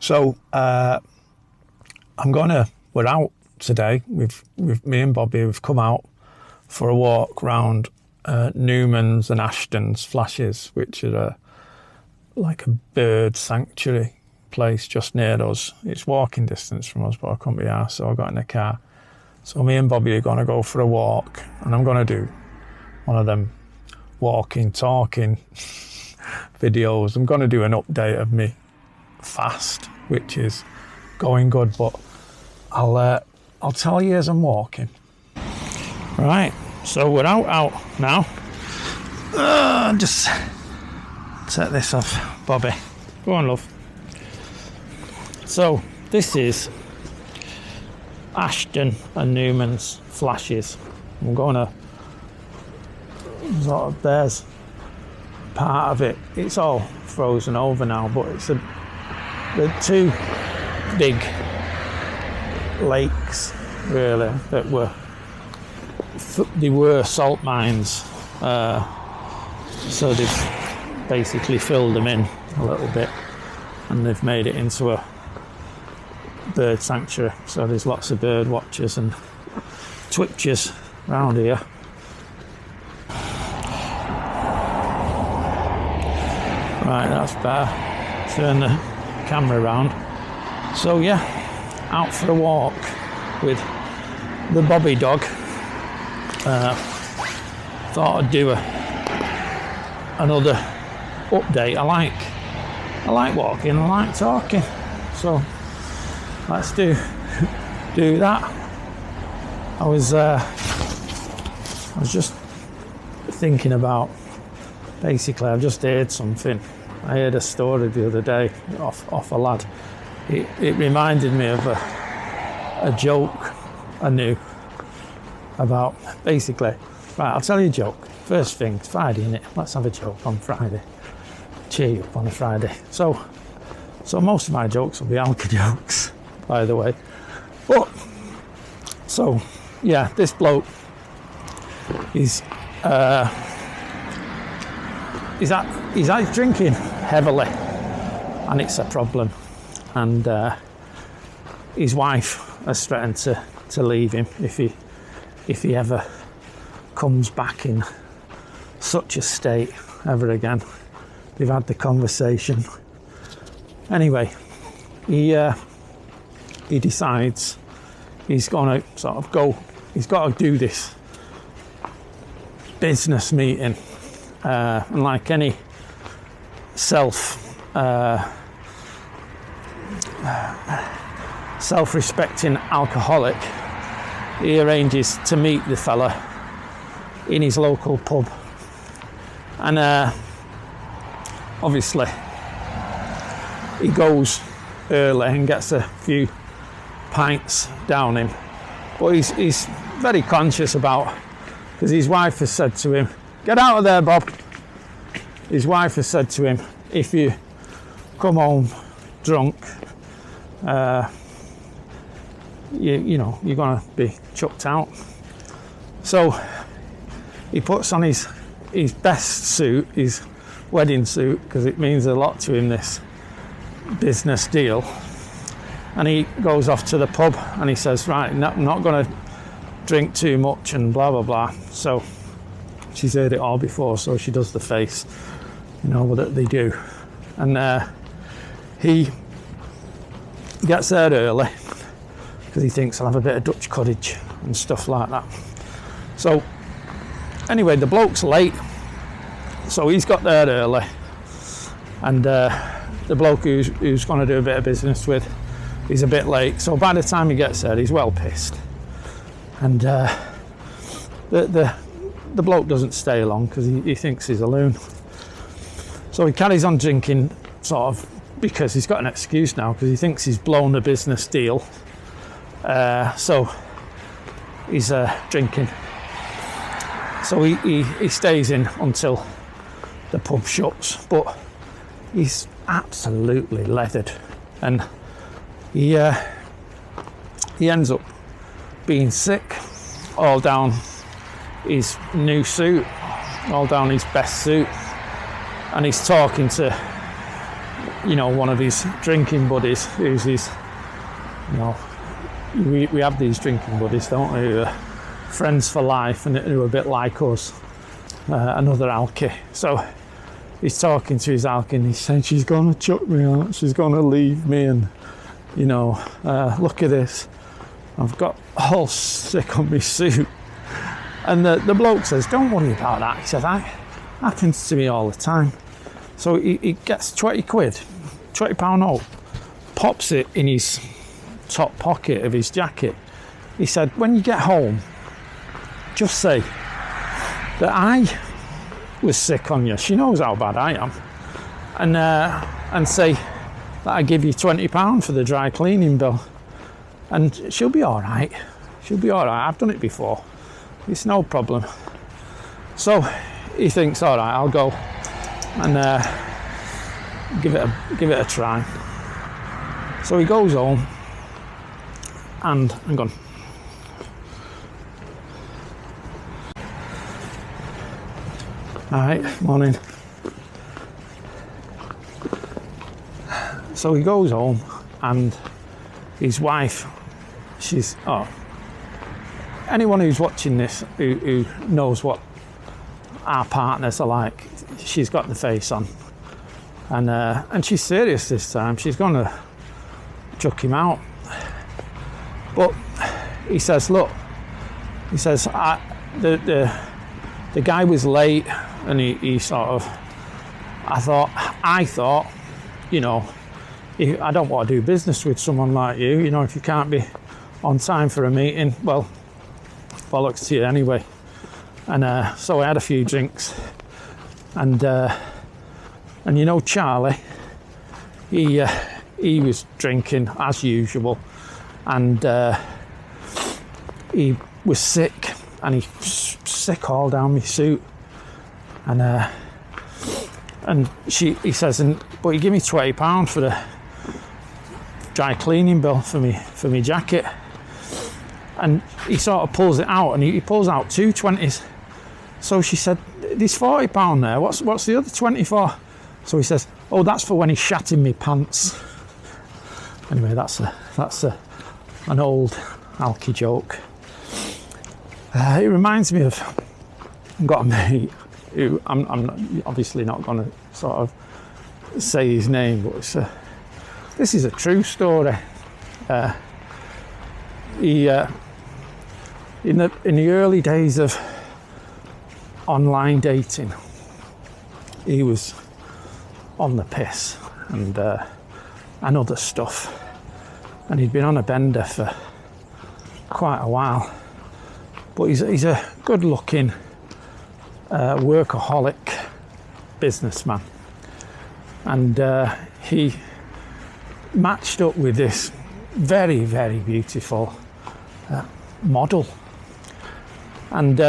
So we're out today. We've me and Bobby have come out for a walk round Newman's and Ashton's Flashes, which are like a bird sanctuary place just near us. It's walking distance from us, but I couldn't be arsed, so I got in the car. So me and Bobby are going to go for a walk, and I'm going to do one of them walking, talking videos. I'm going to do an update of me fast, which is going good, but I'll tell you as I'm walking. Right, so we're out now. Just take this off, Bobby. Go on, love. So this is Ashton and Newman's Flashes. I'm gonna sort of, there's part of it. It's all frozen over now, but it's the two big lakes really that were salt mines. So they've basically filled them in a little bit, and they've made it into a bird sanctuary. So there's lots of bird watchers and twitchers around here. Right, that's better. Turn the camera around. So yeah, out for a walk with the Bobby dog. Thought I'd do another update. I like walking, I like talking, so let's do that. I was just thinking about, basically I've just heard something. I heard a story the other day off a lad. It reminded me of a joke I knew about, basically. Right, I'll tell you a joke. First thing, it's Friday, innit? Let's have a joke on Friday. Cheer you up on a Friday. So most of my jokes will be alka jokes, by the way. But, so, yeah, this bloke, he's drinking heavily, and it's a problem. And his wife has threatened to leave him if he ever comes back in such a state ever again. They've had the conversation. Anyway, he decides he's gonna sort of go. He's got to do this business meeting, and like any self-respecting alcoholic, he arranges to meet the fella in his local pub, and obviously he goes early and gets a few pints down him, but he's very conscious about, because his wife has said to him, "Get out of there, Bob." His wife has said to him, "If you come home drunk, you know you're gonna be chucked out." So he puts on his best suit, his wedding suit, because it means a lot to him, this business deal, and he goes off to the pub and he says, "Right, I'm not going to drink too much," and blah blah blah. So she's heard it all before, so she does the face, you know what they do. And he gets there early because he thinks I'll have a bit of Dutch cottage and stuff like that. So anyway, the bloke's late, so he's got there early, and the bloke who's going to do a bit of business with, he's a bit late. So by the time he gets there, he's well pissed, and the bloke doesn't stay long because he thinks he's a loon. So he carries on drinking, sort of, because he's got an excuse now, because he thinks he's blown a business deal. So he's drinking. So he stays in until the pub shuts, but he's absolutely leathered, and he ends up being sick, all down his new suit, all down his best suit, and he's talking to you know, one of his drinking buddies, who's his, you know, we have these drinking buddies, don't we, who are friends for life and who are a bit like us, another alky. So he's talking to his alky and he's saying, she's going to chuck me out, she's going to leave me, and, you know, look at this, I've got all sick on my suit. And the bloke says, don't worry about that. He says, that happens to me all the time. So he gets 20 quid, £20 note, pops it in his top pocket of his jacket. He said, when you get home, just say that I was sick on you. She knows how bad I am. And say that I give you £20 for the dry cleaning bill. And she'll be all right. She'll be all right. I've done it before. It's no problem. So he thinks, all right, I'll go and give it a try. So he goes home and hang on. All right, morning. So he goes home and his wife, anyone who's watching this who knows what our partners are like, she's got the face on, and she's serious this time. She's going to chuck him out. But he says, look, he says, the guy was late, and he sort of, I thought, you know, I don't want to do business with someone like you. You know, if you can't be on time for a meeting, well, bollocks to you anyway. And so I had a few drinks, and you know, Charlie, he was drinking as usual, and he was sick, and he was sick all down my suit, and he says, but he gave me £20 for the dry cleaning bill for me jacket. And he sort of pulls it out, and he pulls out two 20s. So she said, there's £40 there, what's the other 20 for? So he says, oh, that's for when he shat in me pants. Anyway, that's an old alky joke. It reminds me of, I've got a mate who I'm obviously not going to sort of say his name, but this is a true story. He in the early days of online dating, he was on the piss and other stuff, and he'd been on a bender for quite a while. But he's a good-looking workaholic businessman, and he matched up with this very, very beautiful model, and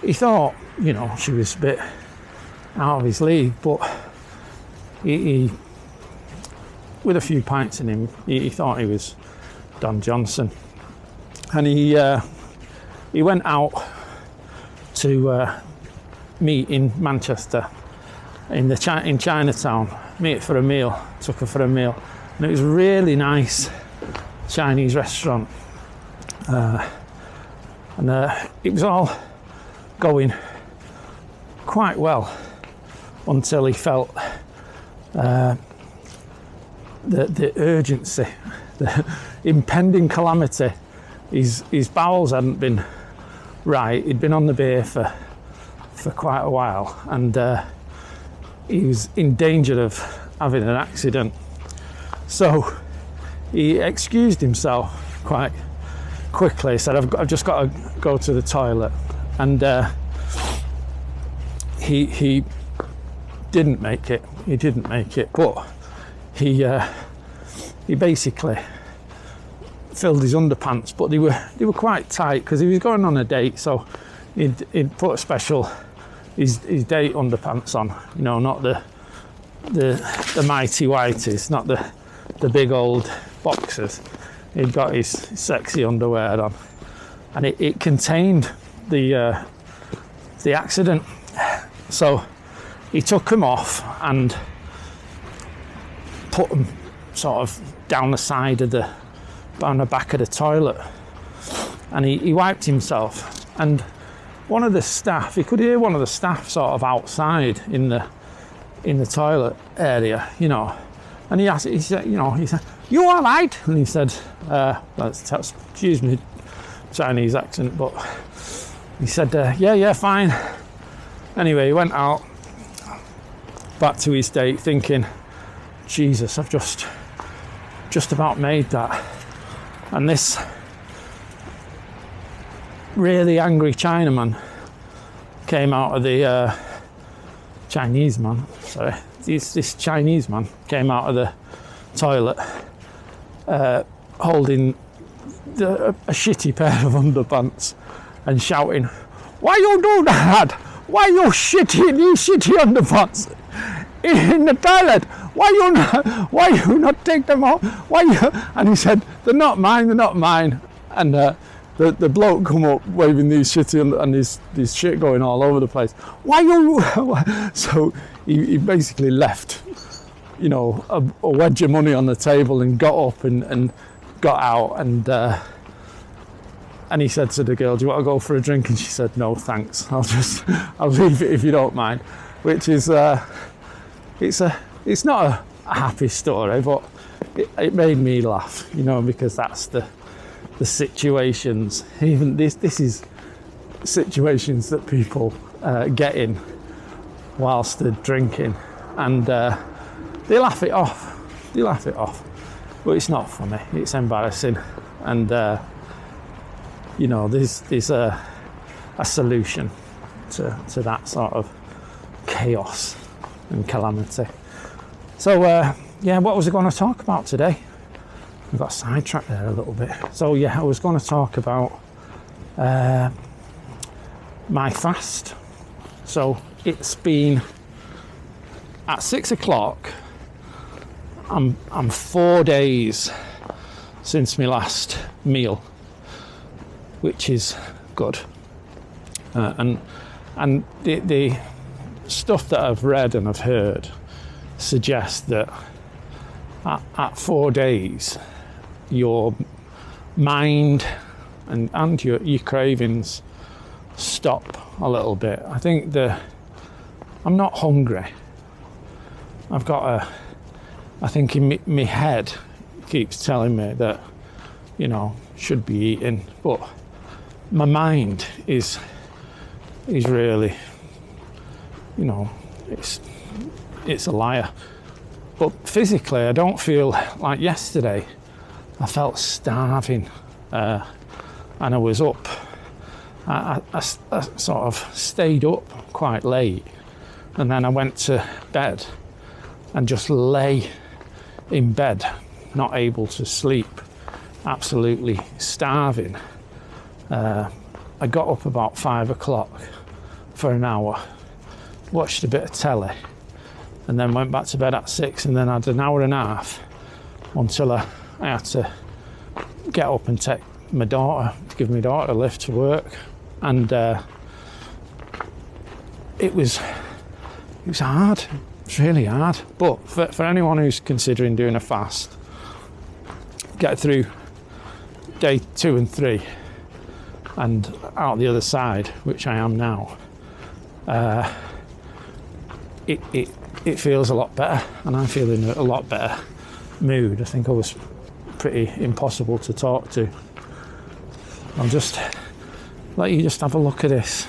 he thought, you know, she was a bit out of his league, but he with a few pints in him, he thought he was Don Johnson, and he went out to meet in Manchester in Chinatown, meet for a meal, took her for a meal, and it was a really nice Chinese restaurant, and it was all going quite well until he felt the urgency, the impending calamity. His bowels hadn't been right. He'd been on the beer for quite a while, and he was in danger of having an accident. So he excused himself quite quickly. He said, I've just got to go to the toilet. And he didn't make it. He didn't make it, but he basically filled his underpants, but they were quite tight because he was going on a date, so he'd put his date underpants on, you know, not the mighty whities, not the big old boxers. He'd got his sexy underwear on, and it contained the accident. So he took them off, and put them sort of down the side of down the back of the toilet, and he wiped himself, and one of the staff, he could hear one of the staff sort of outside in the toilet area, you know, and he said, "You all right?" And he said, excuse me, Chinese accent, but he said, yeah, fine. Anyway, he went out back to his date thinking, Jesus, I've just about made that. And this really angry Chinaman came out of the Chinese man, sorry, this Chinese man came out of the toilet holding a shitty pair of underpants and shouting, "Why you do that? Why you shitty these shitty underpants in the toilet? Why you not take them out? Why you?" And he said, they're not mine. And the bloke come up waving these shitty and this shit going all over the place. Why you? So he basically left, you know, a wedge of money on the table and got up and got out, and he said to the girl, "Do you want to go for a drink?" And she said, "No, thanks. I'll leave it if you don't mind." Which is it's not a happy story, but it made me laugh, you know, because that's the situations. Even this is situations that people get in whilst they're drinking, and they laugh it off. But it's not funny. It's embarrassing, and you know, there's a solution to that sort of chaos and calamity. So what was I going to talk about today? I got sidetracked there a little bit. So I was going to talk about my fast. So it's been at 6 o'clock. I'm 4 days since my last meal, which is good. And the stuff that I've read and I've heard suggests that at 4 days, your mind and your cravings stop a little bit. I think I'm not hungry. I think in my head keeps telling me that, you know, should be eating, but my mind is really, you know, it's a liar. But physically, I don't feel like yesterday. I felt starving, and I was up. I sort of stayed up quite late, and then I went to bed and just lay in bed, not able to sleep, absolutely starving. I got up about 5 o'clock for an hour, watched a bit of telly, and then went back to bed at 6, and then had an hour and a half until I had to get up and take my daughter, to give my daughter a lift to work. And it was hard. It's really hard. But for anyone who's considering doing a fast, get through day 2 and 3 and out the other side, which I am now, it feels a lot better, and I feel in a lot better mood. I think I was pretty impossible to talk to. I'll just let you just have a look at this,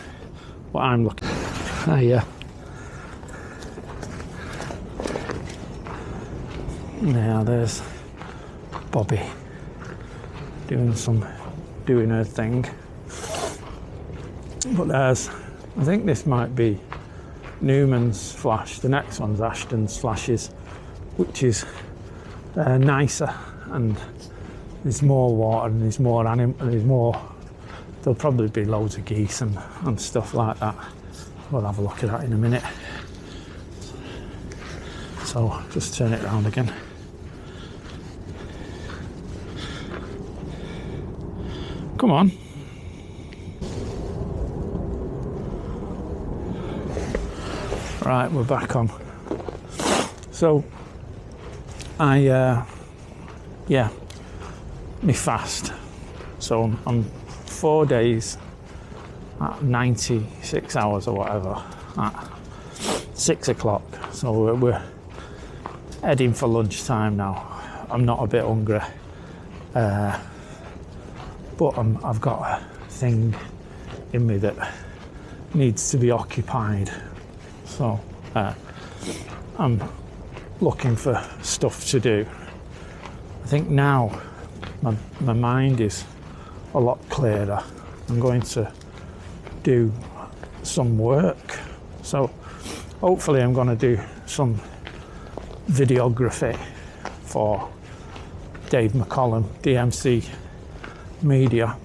what I'm looking at. Yeah. Now there's Bobby doing her thing. But I think this might be Newman's flash. The next one's Ashton's flashes, which is nicer, and there's more water and there's more there'll probably be loads of geese and stuff like that. We'll have a look at that in a minute. So just turn it around again. Come on. Right, we're back on. So me fast. So I'm 4 days at 96 hours or whatever at 6 o'clock. So we're heading for lunchtime now. I'm not a bit hungry, but I've got a thing in me that needs to be occupied. So I'm looking for stuff to do. I think now my mind is a lot clearer. I'm going to do some work. So hopefully I'm going to do some videography for Dave McCollum, DMC Media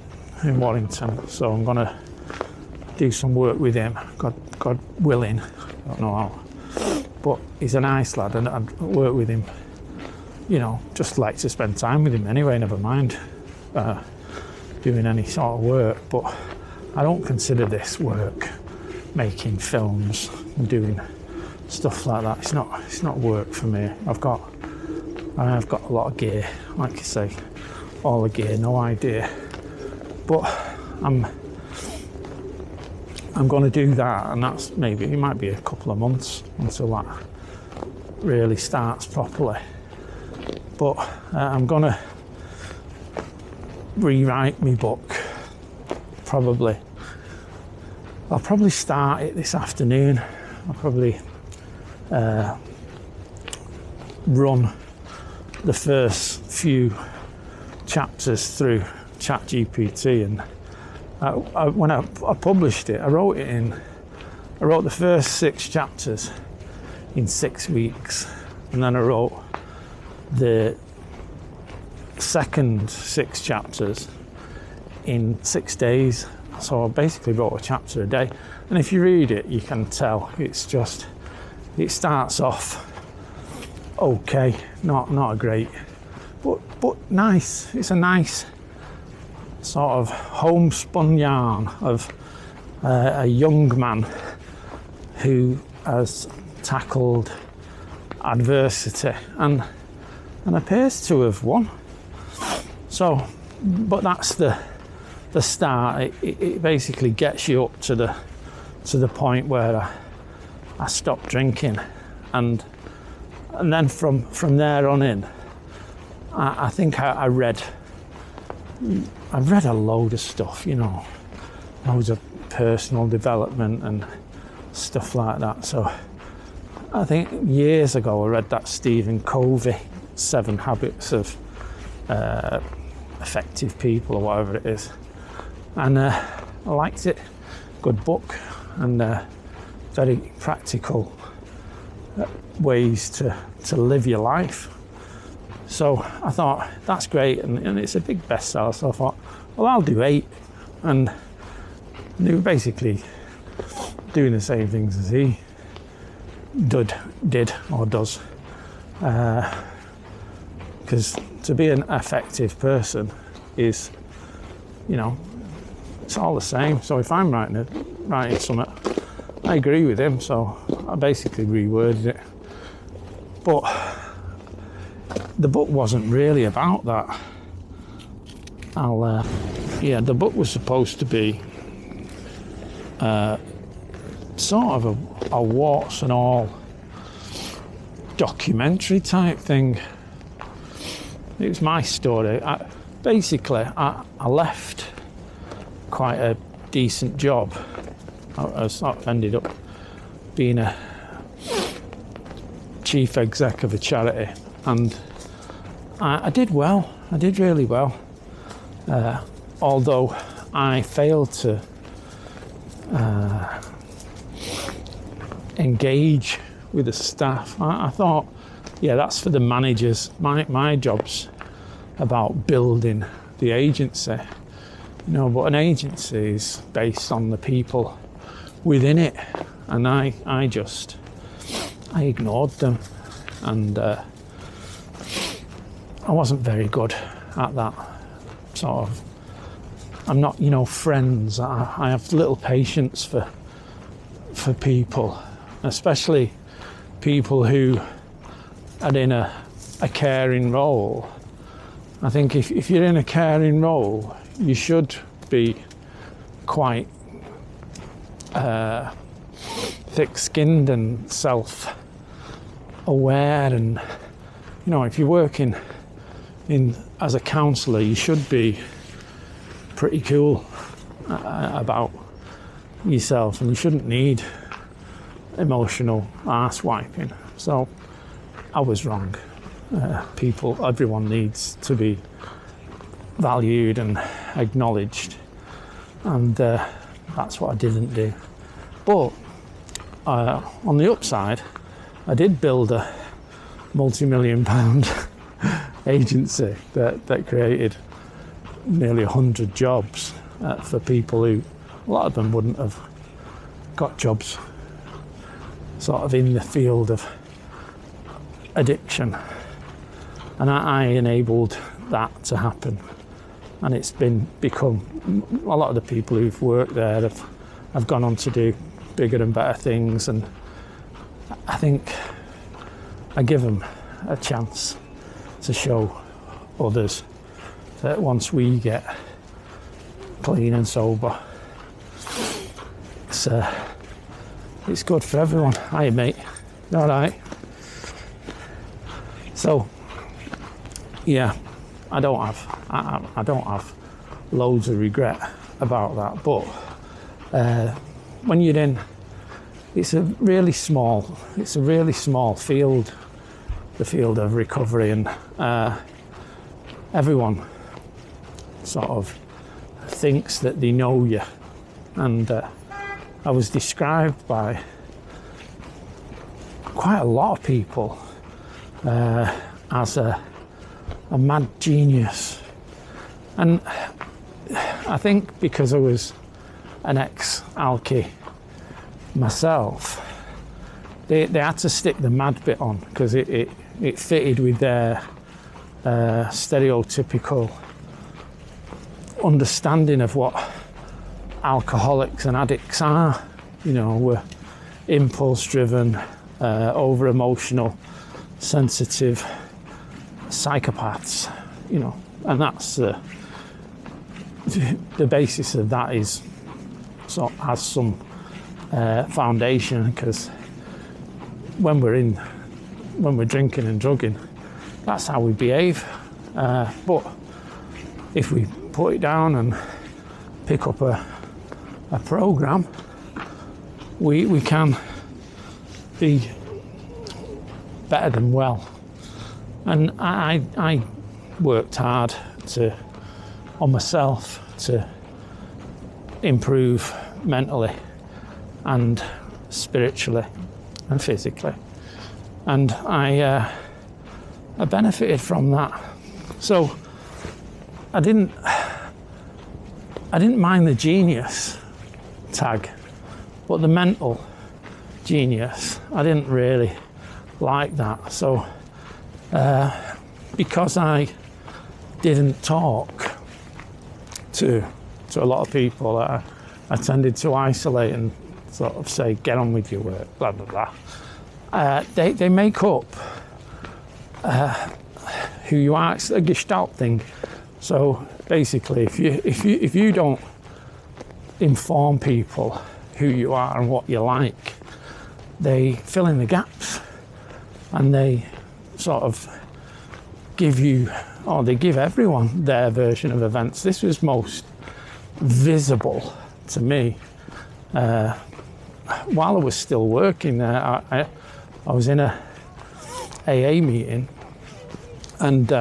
in Warrington. So I'm going to do some work with him, God willing. I don't know how, but he's a nice lad, and I'd work with him, just like to spend time with him anyway, never mind doing any sort of work. But I don't consider this work, making films and doing stuff like that. It's not work for me. I've got a lot of gear, like you say, all the gear, no idea. But I'm going to do that, and it might be a couple of months until that really starts properly. But I'm going to rewrite my book. I'll probably start it this afternoon. I'll probably run the first few chapters through ChatGPT, and when I published it, I wrote the first 6 chapters in 6 weeks, and then I wrote the second 6 chapters in 6 days. So I basically wrote a chapter a day, and if you read it, you can tell it starts off okay, not a great, but nice. It's a nice sort of homespun yarn of a young man who has tackled adversity and appears to have won. So, but that's the start. It basically gets you up to the point where I stopped drinking, and then from there on in, I think I've read a load of stuff, loads of personal development and stuff like that. So I think years ago I read that Stephen Covey 7 Habits of Effective People, or whatever it is, and I liked it. Good book, and very practical ways to live your life. So I thought, that's great, and it's a big bestseller. So I thought, well, I'll do 8, and they were basically doing the same things as he did or does. Because to be an effective person is, it's all the same. So if I'm writing something, I agree with him, so I basically reworded it. But the book wasn't really about that. The book was supposed to be sort of a warts and all documentary type thing. It was my story. I left quite a decent job. I sort of ended up being a chief exec of a charity, and I did well. I did really well, although I failed to engage with the staff. I thought, that's for the managers. My job's about building the agency, but an agency is based on the people within it, and I ignored them, and I wasn't very good at that sort of. I'm not, friends. I have little patience for people, especially people who are in a a caring role. I think if you're in a caring role, you should be quite thick-skinned and self-aware, and if you're working in as a counsellor, you should be pretty cool about yourself, and you shouldn't need emotional arse wiping. So I was wrong. Everyone needs to be valued and acknowledged, and that's what I didn't do. But on the upside, I did build a multi-million pound agency that created nearly 100 jobs for people who, a lot of them wouldn't have got jobs sort of in the field of addiction. And I enabled that to happen. And it's become, a lot of the people who've worked there have gone on to do bigger and better things. And I think I give them a chance to show others that once we get clean and sober, it's good for everyone. Hiya, mate. All right. So, yeah, I don't have loads of regret about that. But when you're in, it's a really small field, the field of recovery, and everyone sort of thinks that they know you. And I was described by quite a lot of people as a mad genius. And I think because I was an ex-alkie myself, they had to stick the mad bit on because it fitted with their stereotypical understanding of what alcoholics and addicts are. We're impulse-driven, over-emotional, sensitive psychopaths, and that's the basis of that has some foundation, because when we're drinking and drugging, that's how we behave. But if we put it down and pick up a program, we can be better than well. And I worked hard on myself to improve mentally and spiritually and physically, and I benefited from that. So I didn't mind the genius tag, but the mental genius, I didn't really like that. So because I didn't talk to a lot of people, I tended to isolate and sort of say, get on with your work, blah blah blah. They make up who you are. It's a Gestalt thing. So basically, if you don't inform people who you are and what you like, they fill in the gaps, and they sort of give everyone their version of events. This was most visible to me while I was still working there. I was in a AA meeting, and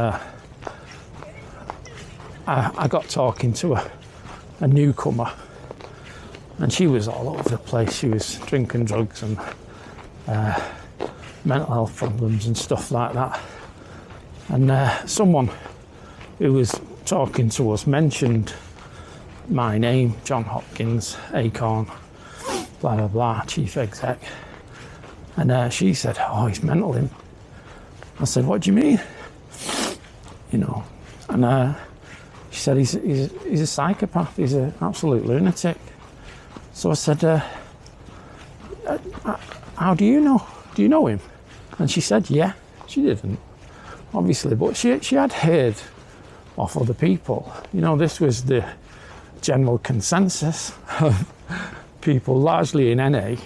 I got talking to a newcomer, and she was all over the place. She was drinking drugs and mental health problems and stuff like that. And someone who was talking to us mentioned my name, John Hopkins, Acorn, blah blah blah, chief exec. And she said, "Oh, he's mental, him." I said, "What do you mean?" And she said, he's a psychopath, he's an absolute lunatic. So I said, how do you know? Do you know him? And she said, yeah. She didn't. obviously, but she had heard of other people. You know, this was the general consensus of people, largely in NA,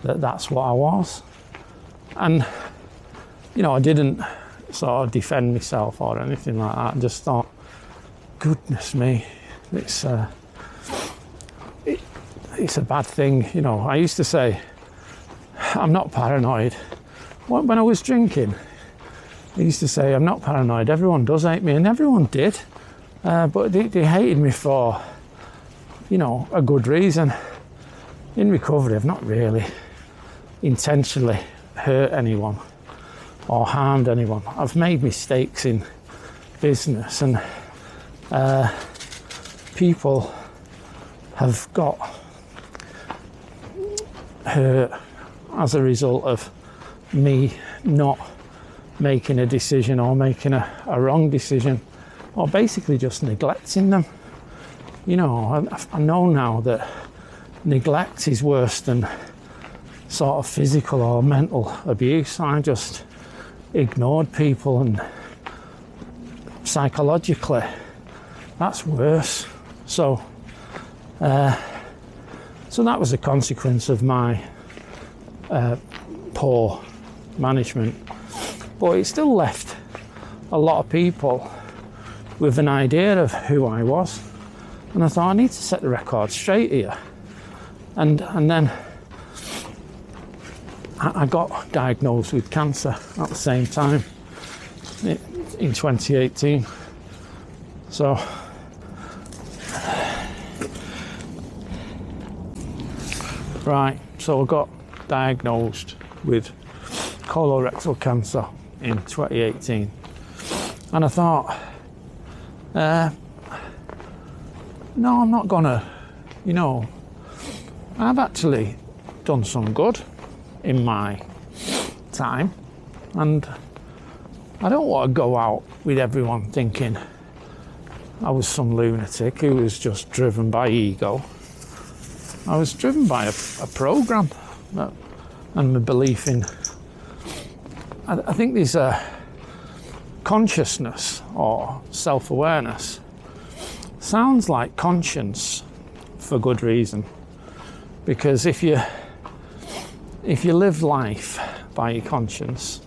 that's what I was. And, you know, I didn't sort of defend myself or anything like that. I just thought, goodness me, it's a bad thing. You know, I used to say, I'm not paranoid. When I was drinking, I used to say, I'm not paranoid, everyone does hate me, and everyone did. But they hated me for, you know, a good reason. In recovery, I've not really intentionally hurt anyone or harmed anyone. I've made mistakes in business, and people have got hurt as a result of me not making a decision or making a wrong decision, or basically just neglecting them. You know, I know now that neglect is worse than sort of physical or mental abuse. I just ignored people, and psychologically that's worse. So that was a consequence of my poor management, but it still left a lot of people with an idea of who I was, and I thought, I need to set the record straight here. And then I got diagnosed with cancer at the same time in 2018. So right, so I got diagnosed with colorectal cancer in 2018, and I thought, no, I'm not gonna, you know, I've actually done some good in my time, and I don't want to go out with everyone thinking I was some lunatic who was just driven by ego. I was driven by a program and the belief in, I think there's a consciousness or self-awareness. Sounds like conscience for good reason, because if you live life by your conscience,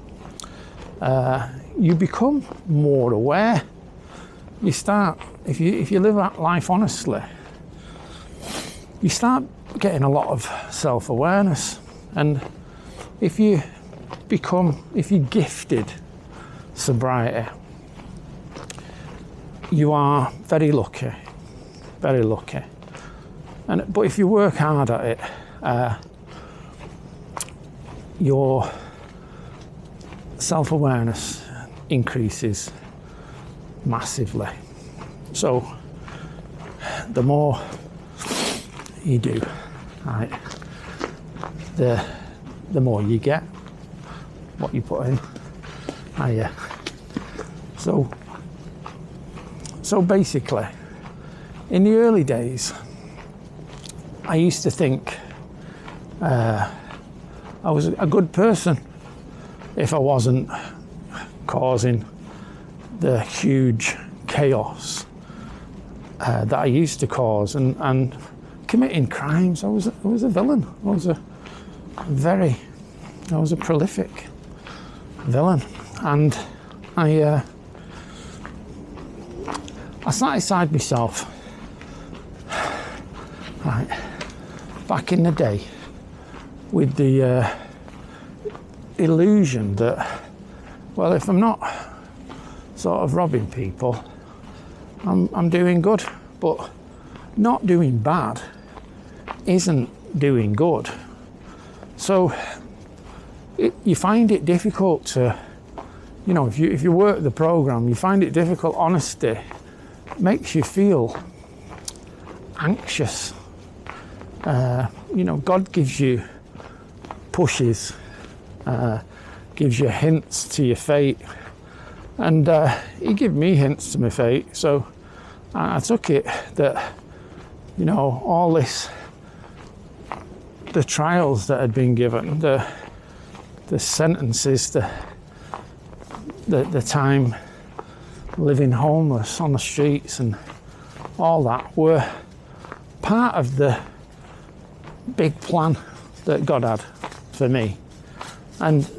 you become more aware. You start, if you live that life honestly, you start getting a lot of self-awareness. And if you're gifted sobriety, you are very lucky, very lucky. But if you work hard at it, your self-awareness increases massively. So the more you do, right, the more you get, what you put in. So basically, in the early days, I used to think I was a good person if I wasn't causing the huge chaos that I used to cause and committing crimes. I was a villain. I was a prolific villain, and I sat inside myself, right, back in the day, with the illusion that, well, if I'm not sort of robbing people, I'm doing good. But not doing bad isn't doing good. So you find it difficult to, you know, if you work the program, you find it difficult. Honesty makes you feel anxious. You know, God gives you pushes, gives you hints to your fate, and He gave me hints to my fate. So I took it that, you know, all this, the trials that had been given, the sentences, the time living homeless on the streets and all that were part of the big plan that God had for me. And,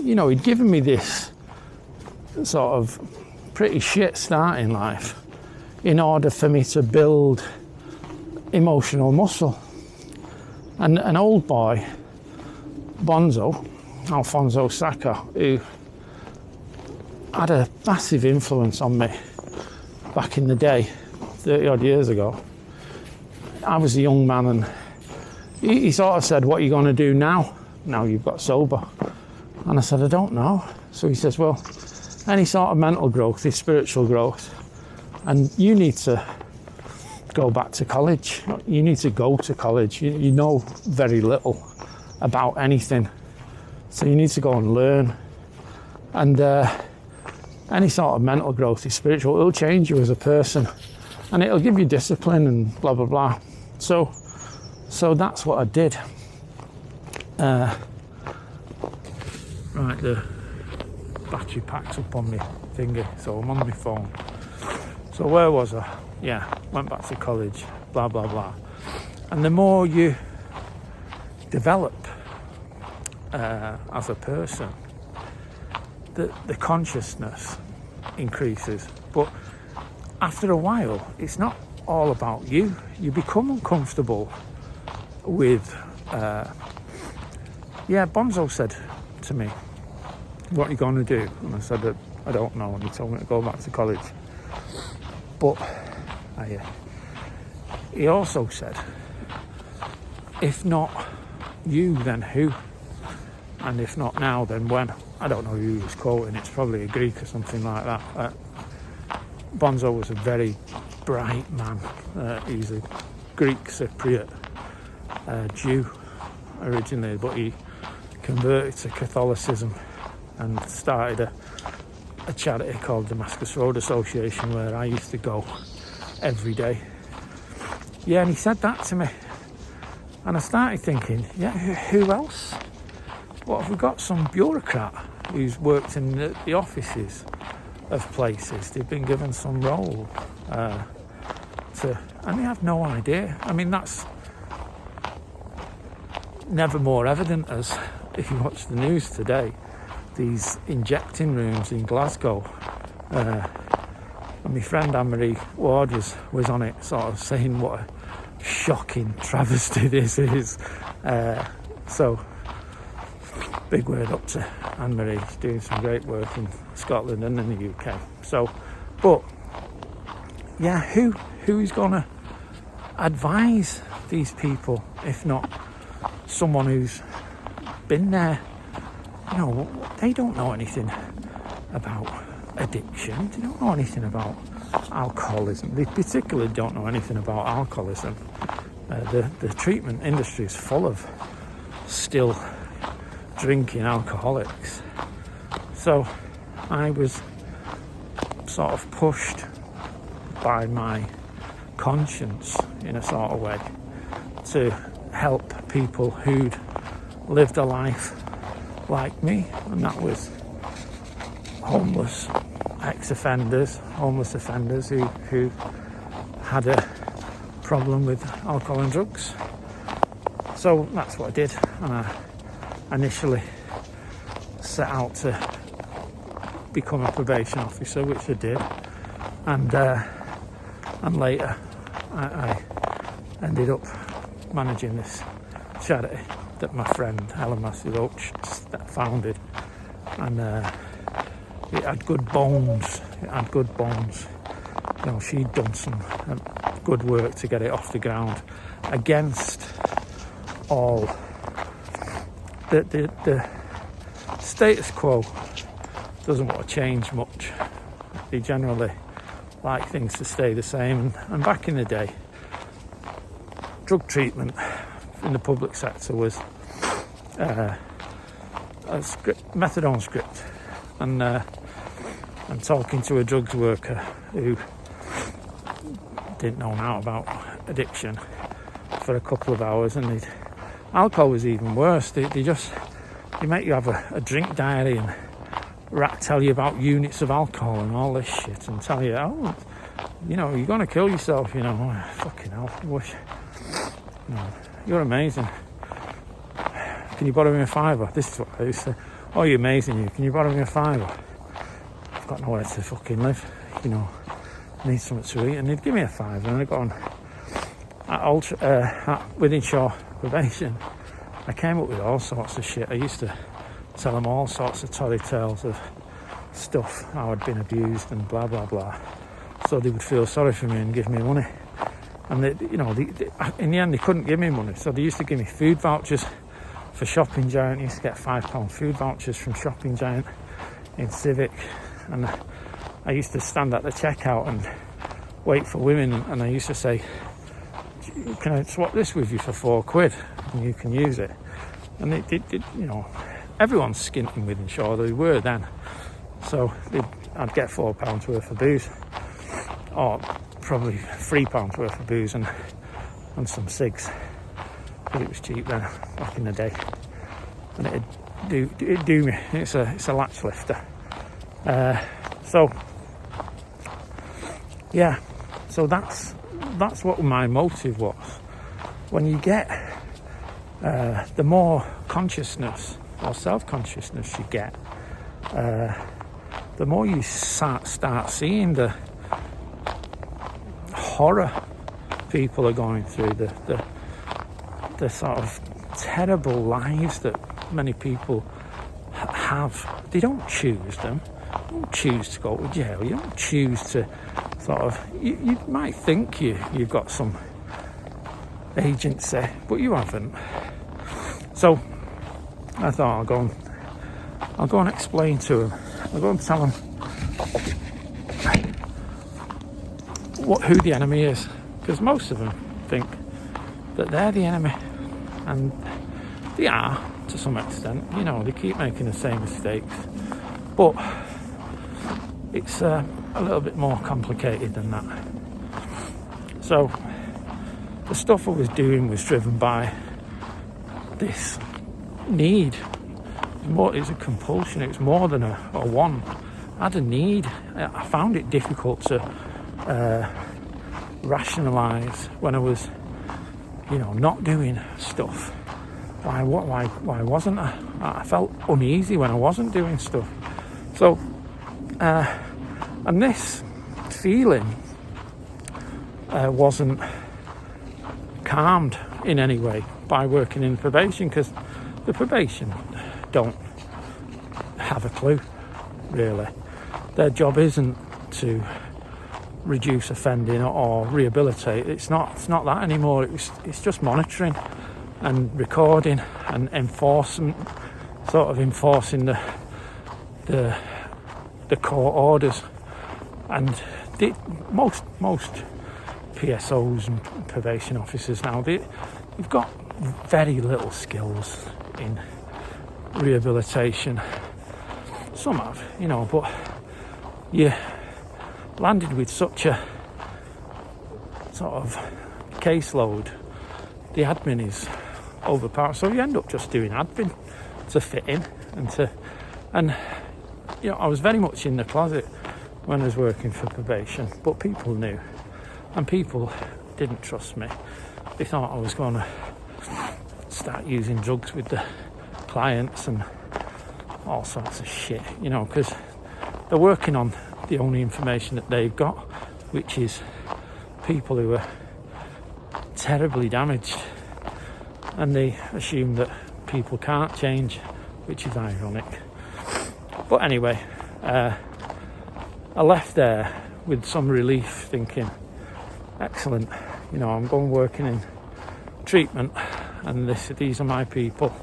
you know, he'd given me this sort of pretty shit start in life in order for me to build emotional muscle. And an old boy, Bonzo, Alfonso Saka, who had a massive influence on me back in the day, 30 odd years ago. I was a young man, and he sort of said, "What are you going to do now you've got sober?" And I said, "I don't know." So he says, "Well, any sort of mental growth is spiritual growth, and you need to go back to college. You need to go to college. You know very little about anything, so you need to go and learn. And any sort of mental growth is spiritual. It'll change you as a person, and it'll give you discipline and blah blah blah." So that's what I did. Right, the battery packed up on my finger, so I'm on my phone. So where was I? Yeah, went back to college, blah blah blah. And the more you develop as a person, the consciousness increases. But after a while, it's not all about you. You become uncomfortable with Bonzo said to me, "What are you going to do?" And I said that I don't know, and he told me to go back to college. But he also said, "If not you, then who? And if not now, then when?" I don't know who he was quoting. It's probably a Greek or something like that. Bonzo was a very bright man. He's a Greek Cypriot Jew originally, but he converted to Catholicism and started a charity called Damascus Road Association, where I used to go every day. Yeah, and he said that to me, and I started thinking, yeah, who else? What have we got? Some bureaucrat who's worked in the offices of places. They've been given some role and they have no idea. I mean, that's never more evident as if you watch the news today. These injecting rooms in Glasgow, and my friend Anne-Marie Ward was on it, sort of saying what a shocking travesty this is. So big word up to Anne-Marie. She's doing some great work in Scotland and in the UK. So, but yeah, who's gonna advise these people if not someone who's been there? You know, they don't know anything about addiction. They don't know anything about alcoholism. They particularly don't know anything about alcoholism. The treatment industry is full of still drinking alcoholics. So I was sort of pushed by my conscience in a sort of way to help people who'd lived a life like me, and that was homeless homeless offenders who had a problem with alcohol and drugs. So that's what I did, and I initially set out to become a probation officer, which I did, and later I ended up managing this charity that my friend Helen Massey-Roach founded, and it had good bones. You know, she'd done some good work to get it off the ground against all the status quo. Doesn't want to change much. They generally like things to stay the same, and back in the day, drug treatment in the public sector was a methadone script, and I'm talking to a drugs worker who didn't know now about addiction for a couple of hours, and alcohol was even worse. They make you have a drink diary and tell you about units of alcohol and all this shit, and tell you, oh, you know, you're going to kill yourself, you know. Oh, fucking hell, I wish. No, you're amazing. Can you borrow me a £5? This is what I used to say. Oh, you're amazing, you. Can you borrow me a £5? I've got nowhere to fucking live, you know. I need something to eat. And they'd give me a £5, and I'd go on at Wythenshawe Probation. I came up with all sorts of shit. I used to tell them all sorts of torrid tales of stuff, how I'd been abused and blah, blah, blah. So they would feel sorry for me and give me money. And they, you know, in the end, they couldn't give me money. So they used to give me food vouchers for Shopping Giant. I used to get £5 food vouchers from Shopping Giant in Civic. And I used to stand at the checkout and wait for women. And I used to say, can I swap this with you for £4 and you can use it? And it you know, everyone's skinting Wythenshawe, they were then. So I'd get £4 worth of booze, or probably £3 worth of booze and some cigs, because it was cheap then, back in the day. And it'd do me. It's a latch lifter. So yeah, so that's what my motive was. When you get the more consciousness or self-consciousness you get, the more you start seeing the horror people are going through, the sort of terrible lives that many people have. They don't choose them. You don't choose to go to jail. You don't choose to sort of... You might think you've got some agency, but you haven't. So I thought I'll go and explain to them. I'll go and tell them who the enemy is, because most of them think that they're the enemy, and they are to some extent. You know, they keep making the same mistakes, but it's a little bit more complicated than that. So the stuff I was doing was driven by this need. It's a compulsion. It's more than a want. I had a need. I found it difficult to rationalise when I was, you know, not doing stuff. Why wasn't I? I felt uneasy when I wasn't doing stuff. So, and this feeling wasn't calmed in any way by working in probation, because the probation don't have a clue, really. Their job isn't to reduce offending or rehabilitate. It's not that anymore. It's just monitoring and recording and enforcement, sort of enforcing the court orders. And most PSOs and probation officers now, they've got very little skills in rehabilitation. Some have, you know, but you landed with such a sort of caseload, the admin is overpowered, so you end up just doing admin to fit in and you know, I was very much in the closet when I was working for probation, but people knew, and people didn't trust me. They thought I was going to start using drugs with the clients and all sorts of shit, you know, because they're working on the only information that they've got, which is people who are terribly damaged, and they assume that people can't change, which is ironic. But anyway, I left there with some relief, thinking, excellent, you know, I'm going working in treatment, and these are my people,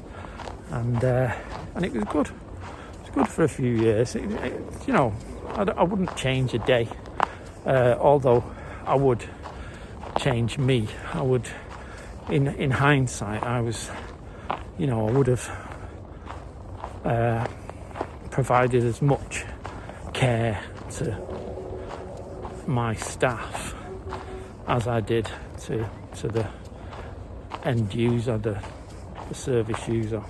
and it was good. It was good for a few years. You know, I wouldn't change a day, although I would change me. I would, in hindsight, I was, you know, I would have provided as much care to my staff as I did to the end user, the service user,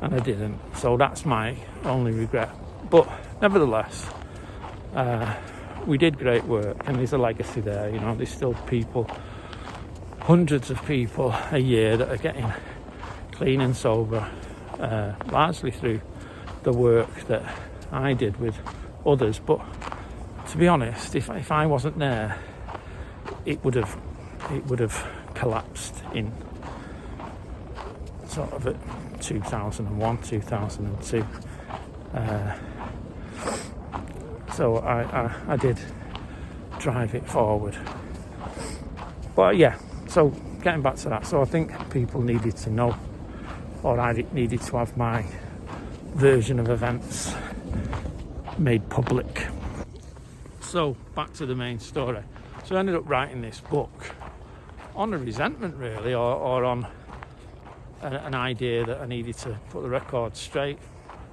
and I didn't. So that's my only regret. But nevertheless, we did great work, and there's a legacy there. You know, there's still people, hundreds of people a year that are getting clean and sober, largely through the work that I did with others. But to be honest, if I wasn't there, it would have collapsed in sort of at 2001, 2002. So I did drive it forward. But yeah, so getting back to that, so I think people needed to know, or I needed to have my version of events made public. So back to the main story. So I ended up writing this book on a resentment, really, or on an idea that I needed to put the record straight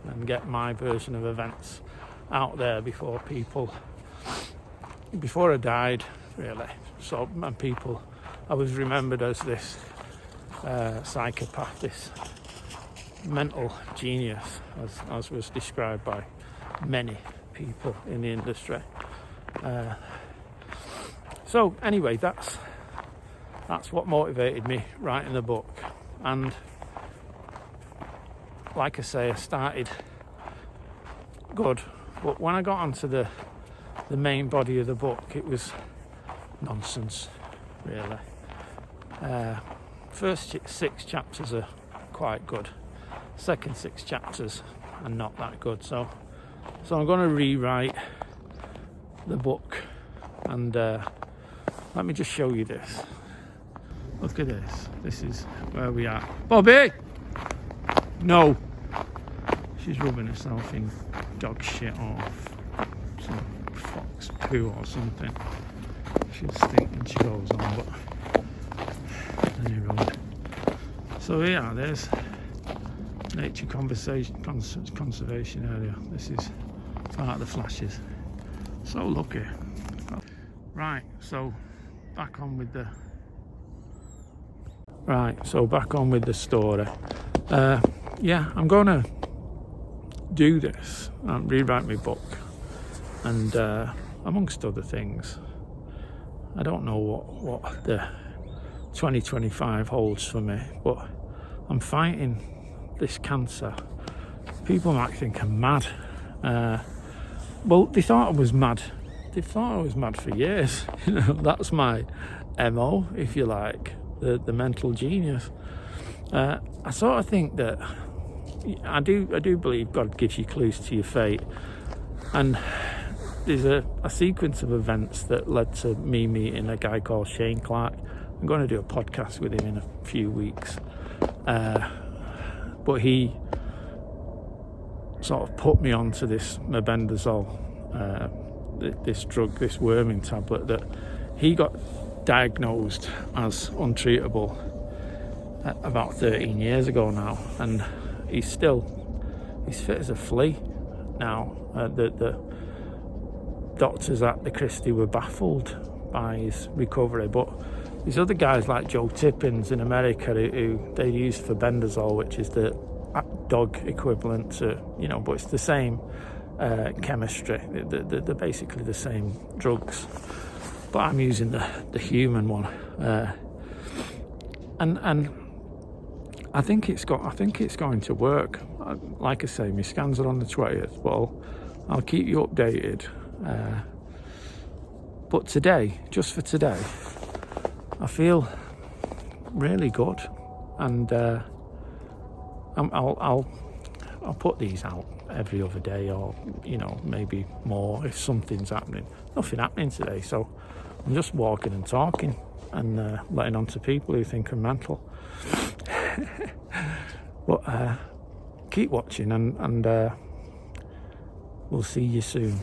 and get my version of events out there before I died, really. So, and people, I was remembered as this psychopath, this mental genius, as was described by many people in the industry. So anyway, that's what motivated me writing the book. And like I say, I started good, but when I got onto the main body of the book, it was nonsense, really. First 6 chapters are quite good. Second 6 chapters are not that good. So I'm going to rewrite the book, and let me just show you this. Look at this. This is where we are. Bobby! No! She's rubbing herself in dog shit or some fox poo or something. She'll stink when she goes on, but anyway. So yeah, there's nature conservation area. This is part of the flashes. So lucky. Right, so back on with the story. Yeah, I'm gonna do this and rewrite my book, and amongst other things, I don't know what the 2025 holds for me, but I'm fighting this cancer. People might think I'm mad. Well, they thought I was mad. They thought I was mad for years. You know, that's my MO, if you like, the mental genius. I sort of think that I do believe God gives you clues to your fate, and there's a sequence of events that led to me meeting a guy called Shane Clark. I'm going to do a podcast with him in a few weeks, but he sort of put me onto this mebendazole, this drug, this worming tablet that he got diagnosed as untreatable about 13 years ago now, and he's fit as a flea now. The doctors at the Christie were baffled by his recovery, but there's other guys like Joe Tippins in America who they use febendazole, which is the dog equivalent to, you know, but it's the same chemistry. They're basically the same drugs, but I'm using the human one, and I think it's going to work. Like I say, my scans are on the 20th, but I'll keep you updated. But today, just for today, I feel really good, and I'll put these out every other day, or you know, maybe more if something's happening. Nothing happening today, so I'm just walking and talking and letting on to people who think I'm mental. But keep watching, and we'll see you soon.